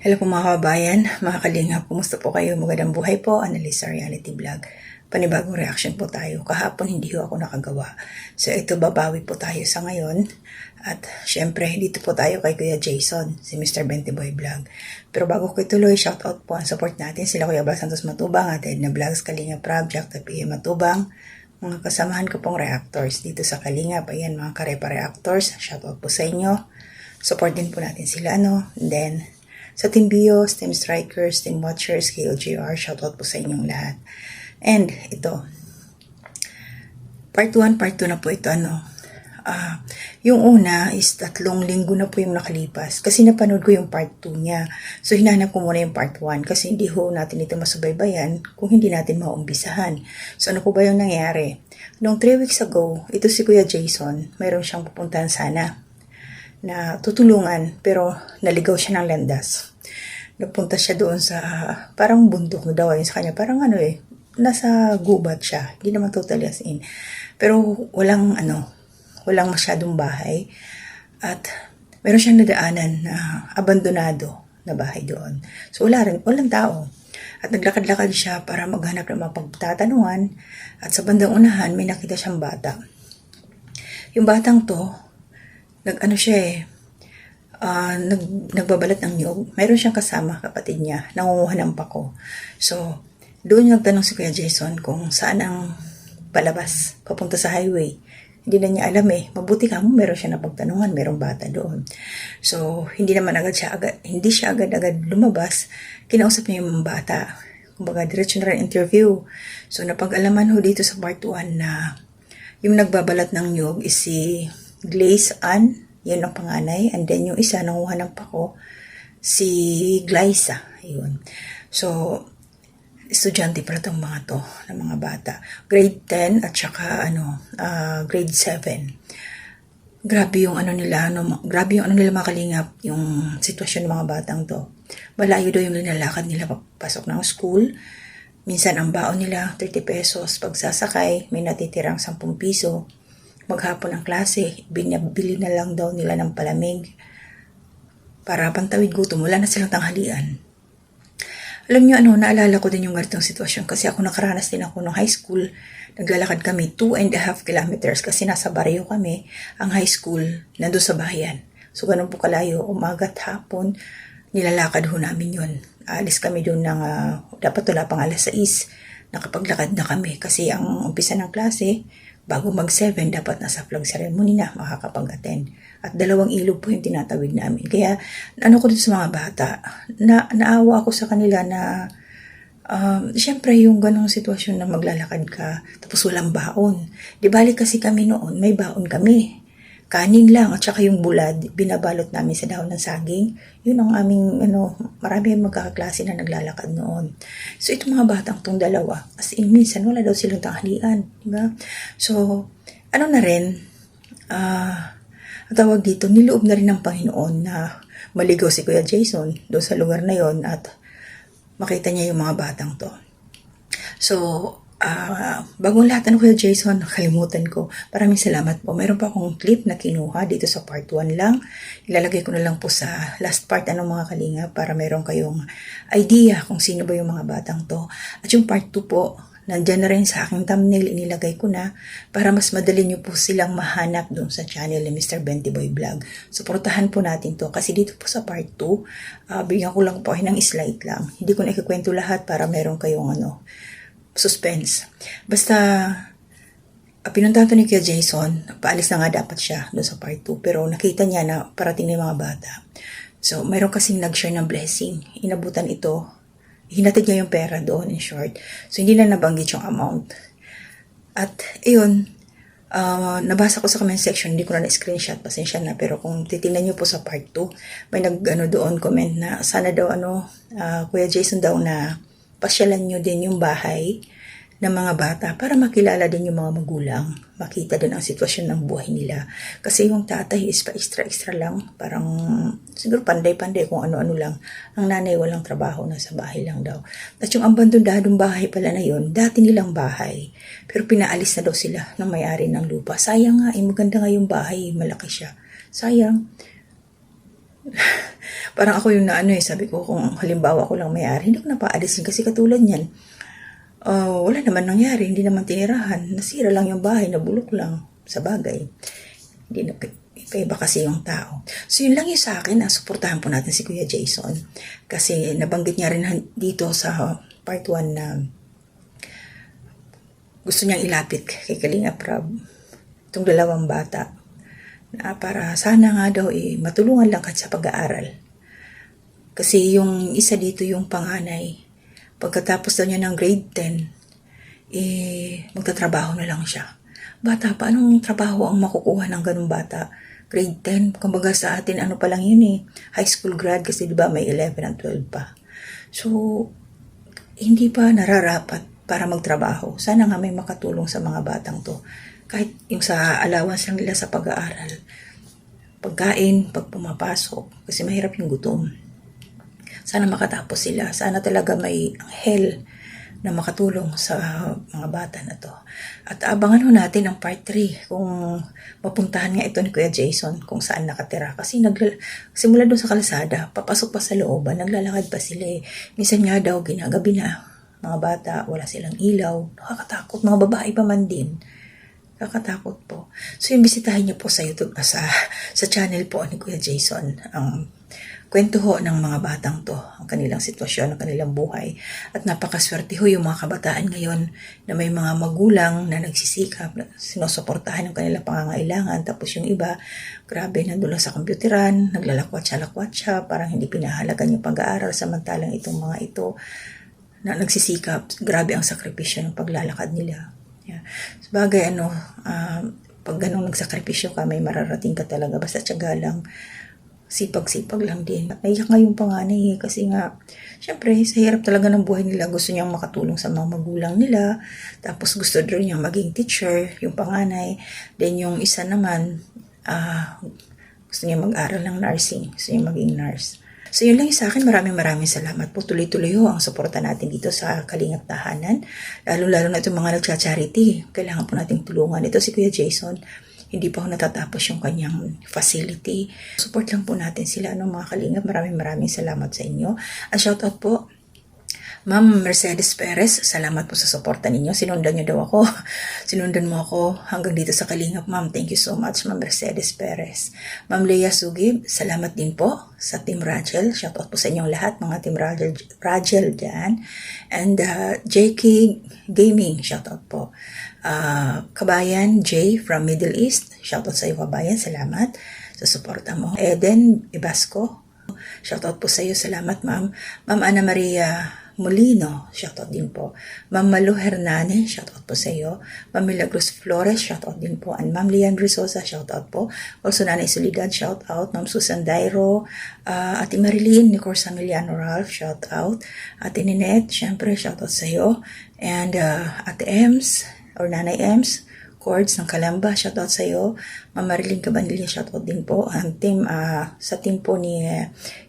Hello po mga kabayan, mga kalingap, kumusta po kayo? Magandang buhay po, Annalisa Reality Vlog. Panibagong reaction po tayo. Kahapon hindi ho ako nakagawa. So ito, babawi po tayo sa ngayon. At syempre, dito po tayo kay Kuya Jason, si Mr. Bentiboy Vlog. Pero bago ko ituloy, shoutout po ang support natin. Sila Kuya Bal Santos Matubang, at Edna Vlogs, Kalinga Prab, Jack PM Matubang. Mga kasamahan ko pong reactors dito sa Kalingap. Ayan, mga karepa reactors, shoutout po sa inyo. Support din po natin sila, Then, sa Team Bios, Team Strikers, Team Watchers, KOJR, shoutout po sa inyong lahat. And ito, part 1, part 2 na po ito, yung una is 3 linggo na po yung nakalipas. Kasi napanood ko yung part 2 niya. So, hinanap ko muna yung part 1 kasi hindi ho natin ito masubaybayan kung hindi natin maumbisahan. So, ano po ba yung nangyari? Noong 3 weeks ago, ito si Kuya Jason, mayroon siyang pupuntahan sana na tutulungan, pero naligaw siya ng landas. Napunta siya doon sa parang bundok na daw sa kanya. Parang nasa gubat siya. Hindi naman totally as in. Pero walang masyadong bahay. At meron siyang nadaanan na abandonado na bahay doon. So walang tao. At naglakad-lakad siya para maghanap ng mga pagtatanungan. At sa bandang unahan, may nakita siyang bata. Yung batang to, nagbabalat ng niyog. Mayroon siyang kasama, kapatid niya, nangunguha ng pako. So, doon nagtanong si Kuya Jason kung saan ang palabas, papunta sa highway. Hindi na niya alam Mabuti ka mo, meron siya napagtanungan, merong bata doon. So, hindi siya agad-agad lumabas. Kinausap niya yung bata. Kumbaga, diretso na rin interview. So, napag-alaman ho dito sa part 1 na yung nagbabalat ng niyog is si Glaze Ann, yun ang panganay. And then yung isa, nanguha ng pako, si Glyza. Ayun. So, estudyante pala itong mga to, ng mga bata. Grade 10 at saka grade 7. Grabe yung grabe yung nila mga kalingap, yung sitwasyon ng mga batang to. Malayo daw yung linalakad nila papasok ng school. Minsan ang baon nila, 30 pesos. Pag sasakay, may natitirang 10 piso. Maghapon ang klase, binabili na lang daw nila ng palamig para pantawid gutom. Wala na silang tanghalian. Alam niyo naalala ko din yung ganitong sitwasyon kasi ako nakaranas din ako nung high school. Naglalakad kami 2.5 kilometers kasi nasa barrio kami. Ang high school nandun sa bayan. So ganun po kalayo, umaga at hapon, nilalakad ho namin yun. Alis kami doon ng, dapat wala pang 6:00, nakapaglakad na kami kasi ang umpisa ng klase, bago mag-7, dapat nasa flag ceremony na makakapag-attend. At 2 ilog po yung tinatawid namin. Kaya, ko dito sa mga bata, naawa ako sa kanila na, syempre yung ganong sitwasyon na maglalakad ka, tapos walang baon. Di balik kasi kami noon, may baon kami. Kanin lang, at saka yung bulad, binabalot namin sa dahon ng saging. Yun ang aming, marami yung magkakaklase na naglalakad noon. So, itong mga batang tong dalawa, as in, minsan, wala daw silang tanghalian. Diba? So, na rin, ang tawag dito, niloob na rin ng Panginoon na maligaw si Kuya Jason doon sa lugar na yon at makita niya yung mga batang to. So, bagong lahat Kuya Jason, nakalimutan ko. Maraming salamat po. Mayroon pa akong clip na kinuha dito sa part 1 lang. Ilalagay ko na lang po sa last part mga kalinga para mayroon kayong idea kung sino ba yung mga batang to. At yung part 2 po, nandyan na rin sa aking thumbnail, inilagay ko na para mas madali nyo po silang mahanap doon sa channel ni Mr. Bentiboy Vlog. Suportahan po natin to kasi dito po sa part 2, bigyan ko lang po ng slide lang. Hindi ko na ikikwento lahat para meron kayong suspense. Basta, pinunta to ni Kuya Jason, paalis na nga dapat siya doon sa part 2, pero nakita niya na parating na yung mga bata. So, mayroon kasing nag-share ng blessing. Inabutan ito. Hinatid niya yung pera doon, in short. So, hindi na nabanggit yung amount. At, ayun, nabasa ko sa comment section, hindi ko na screenshot, pasensya na, pero kung titingnan niyo po sa part 2, may doon comment na, sana daw, Kuya Jason daw na, pasyalan nyo din yung bahay ng mga bata para makilala din yung mga magulang. Makita din ang sitwasyon ng buhay nila. Kasi yung tatay is pa extra lang. Parang siguro panday-panday kung ano-ano lang. Ang nanay walang trabaho, nasa bahay lang daw. At yung abandonadong bahay pala na yun, dati nilang bahay. Pero pinaalis na daw sila ng may-ari ng lupa. Sayang nga, maganda nga yung bahay, malaki siya. Sayang. Parang ako yung naano sabi ko kung halimbawa ako lang may-ari, hindi ko na paalisin kasi katulad niyan. Wala naman nangyari, hindi naman tinirahan. Nasira lang yung bahay, nabulok lang sa bagay. Hindi na iba kasi yung tao. So yun lang yung sa akin, suportahan po natin si Kuya Jason. Kasi nabanggit niya rin dito sa part 1 na gusto niyang ilapit kay Kalinga Prab itong dalawang bata na para sana nga daw matulungan lang kahit sa pag-aaral. Kasi yung isa dito yung panganay, pagkatapos daw niya ng grade 10, magtatrabaho na lang siya. Bata pa, anong trabaho ang makukuha ng ganung bata? Grade 10, kumbaga sa atin, ano pa lang yun high school grad kasi diba may 11 and 12 pa. So, hindi pa nararapat para magtrabaho. Sana nga may makatulong sa mga batang to. Kahit yung sa allowance lang nila sa pag-aaral. Pagkain, pag pumapasok. Kasi mahirap yung gutom. Sana makatapos sila. Sana talaga may anghel na makatulong sa mga bata na to. At abangan ho natin ang part 3 kung mapuntahan nga ito ni Kuya Jason kung saan nakatira. Kasi simula doon sa kalsada, papasok pa sa looban, naglalakad pa sila Minsan nga daw, ginagabi na. Mga bata, wala silang ilaw. Nakakatakot. Mga babae pa man din. Nakakatakot po. So, yung bisitahin niyo po sa YouTube, sa channel po ni Kuya Jason. Ang kwento ho ng mga batang to. Ang kanilang sitwasyon, ang kanilang buhay. At napakaswerte ho yung mga kabataan ngayon na may mga magulang na nagsisikap, sinusuportahan ng kanilang pangangailangan. Tapos yung iba, grabe, nandun lang sa computeran, naglalakwat-lakwat parang hindi pinahalagan yung pag-aaral. Samantalang itong mga ito, na nagsisikap, grabe ang sakripisyo ng paglalakad nila. Yeah. Sabagay, pag ganun nagsakripisyo ka, may mararating ka talaga. Basta tiyaga lang, sipag-sipag lang din. Naiyak nga yung panganay kasi nga, syempre, sa hirap talaga ng buhay nila, gusto niyang makatulong sa mga magulang nila. Tapos gusto rin niyang maging teacher, yung panganay. Then yung isa naman, gusto niya mag-aral ng nursing. Gusto niya maging nurse. So yun lang yung sa akin. Maraming salamat po. Tuloy-tuloy ho ang suporta natin dito sa Kalingap Tahanan. Lalo-lalo na itong mga nagcha-charity. Kailangan po nating tulungan. Ito si Kuya Jason. Hindi pa ho natatapos yung kanyang facility. Support lang po natin sila, mga Kalingap. Maraming salamat sa inyo. At shoutout po, Ma'am Mercedes Perez, salamat po sa suporta ninyo. Sinundan niyo daw ako. Sinundan mo ako hanggang dito sa Kalingap, Ma'am. Thank you so much, Ma'am Mercedes Perez. Ma'am Leia Sugib, salamat din po sa Team Rachel. Shoutout po sa inyong lahat, mga Team Rachel dyan. And JK Gaming, shoutout po. Kabayan J from Middle East, shoutout sa iyo, Kabayan. Salamat sa suporta mo. Eden Ibasco, shoutout po sa iyo. Salamat, Ma'am. Ma'am Ana Maria Molino, shoutout din po. Ma'am Malu Hernane, shoutout po sa iyo. Ma'am Milagros Flores, shoutout din po. And Ma'am Lian Rizosa, shoutout po. Also Nanay Solidad, shoutout. Ma'am Susan Dairo, Ate Marilyn, Nicor Samiliano Ralph, shoutout. Ate Ninette, syempre, shoutout sa iyo. And Ate Ems, or Nanay Ems, Cords ng Kalamba, shoutout sa iyo. Ma'am Marilyn Cabanilla, shoutout din po. Ang team, sa team po ni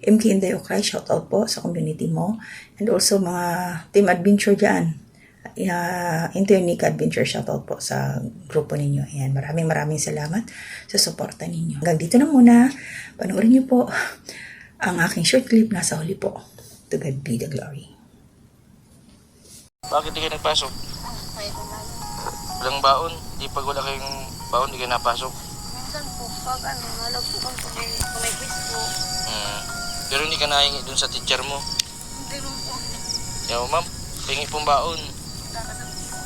MK Inday Okray, shoutout po sa community mo. And also mga team adventure dyan. Internic Adventure, shoutout po sa grupo ninyo. Ayan, maraming salamat sa suporta ninyo. Hanggang dito na muna. Panoorin niyo po ang aking short clip. Nasa huli po. To God be the glory. Bakit di ka nagpasok? Walang baon? Di pag wala kayong baon, di ka napasok? Minsan po, pag nalagpukan po kung may quiz po. Pero hindi ka nahingi dun sa teacher mo. Hindi rin po. Kaya ma'am, hingi pong baon. Kakasan po.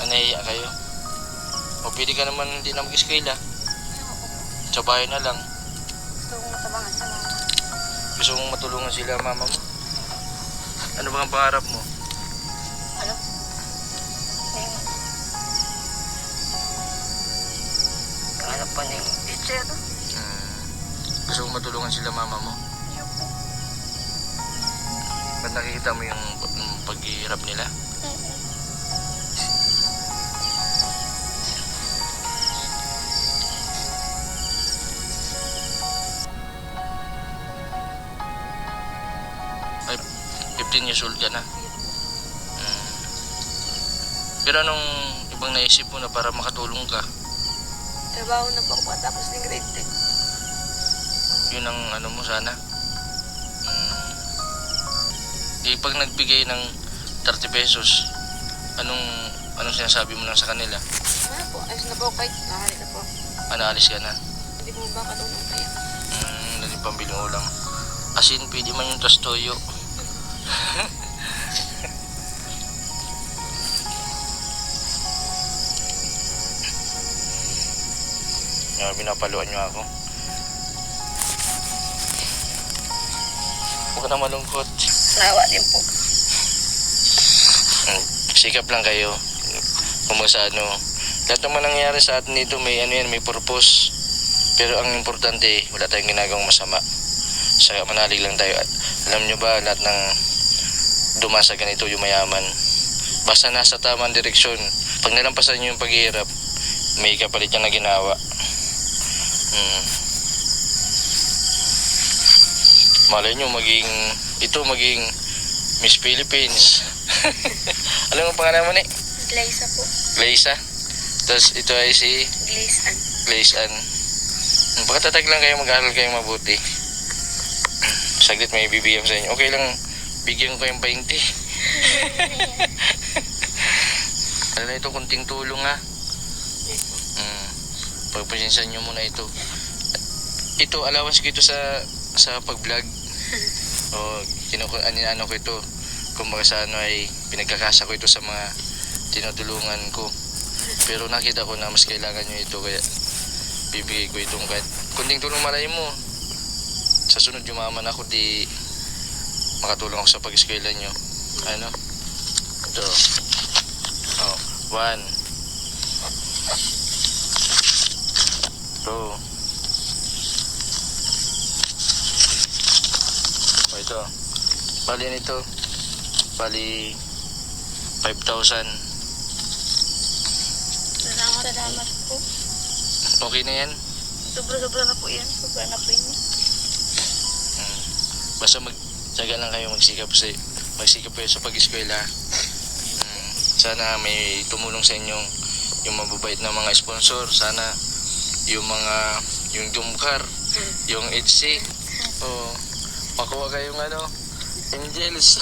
Nahiya kayo. O pwede ka naman hindi na mag-eskwela. Sa bahay na lang. Gusto kong matabangan sa mga. Gusto mong matulungan sila mama mo. Ano bang pangarap mo? Ano? Pangarap pa ng teacher. Gusto mong matulungan sila mama mo? Iyo po. Ba't nakikita mo yung paghihirap nila? Ay, 15 years old ka na. Pero anong ibang naisip mo na para makatulong ka? Trabaho na po ako tapos ng grade 10. Yun ang ano mo sana. Pag nagbigay ng 30 pesos, anong sinasabi mo lang sa kanila? Ano po, ayos na po kahit nakahali na po. Alis ka na. Hindi mo ba katulong tayo? Naging pambiling ulam. Asin, pwede man yung toyo. Binapaluan nyo ako. Huwag ka na malungkot. Nawa din po. Sikap lang kayo. Kung sa ano. Lahat naman nangyari sa atin dito may purpose. Pero ang importante, wala tayong ginagawang masama. Saka manalig lang tayo. At alam nyo ba, lahat ng dumasa ganito yung mayaman. Basta nasa tamang direksyon. Pag nalampasan nyo yung paghihirap, may kapalit yan na ginawa. Malay nyo maging Miss Philippines. Alam mo ang pangalan mo ni? Glaze po. Glaisa. Tapos ito ay si Glaze an. Pagkatatag lang kayo, mag-aaral kayo mabuti. Saglit may bibigyan sa inyo. Okay lang, bigyan ko yung 20. Alam na ito, kunting tulong ha. Pagpasinsan nyo muna ito. Ito, allowance ko ito sa pag-vlog. O, ano ko ito. Kung baka sa ano ay pinagkakasa ko ito sa mga tinutulungan ko. Pero nakita ko na mas kailangan nyo ito, kaya bibigay ko itong kahit kunting tulong malay mo. Sa sunod yumaman ako, di makatulong ako sa pag-eskwela nyo. Ano? Ito. 1 2 ito. Bali nito. Bali 5,000. Salamat po. Okay na yan? Sobra-sobra na po yan. Sobra na po yun. Basta magtyaga lang kayo, magsikap kayo sa pag-eskwela. Sana may tumulong sa inyong yung mababait na mga sponsor. Sana yung Dumcar, yung HC, makuha kayong angels.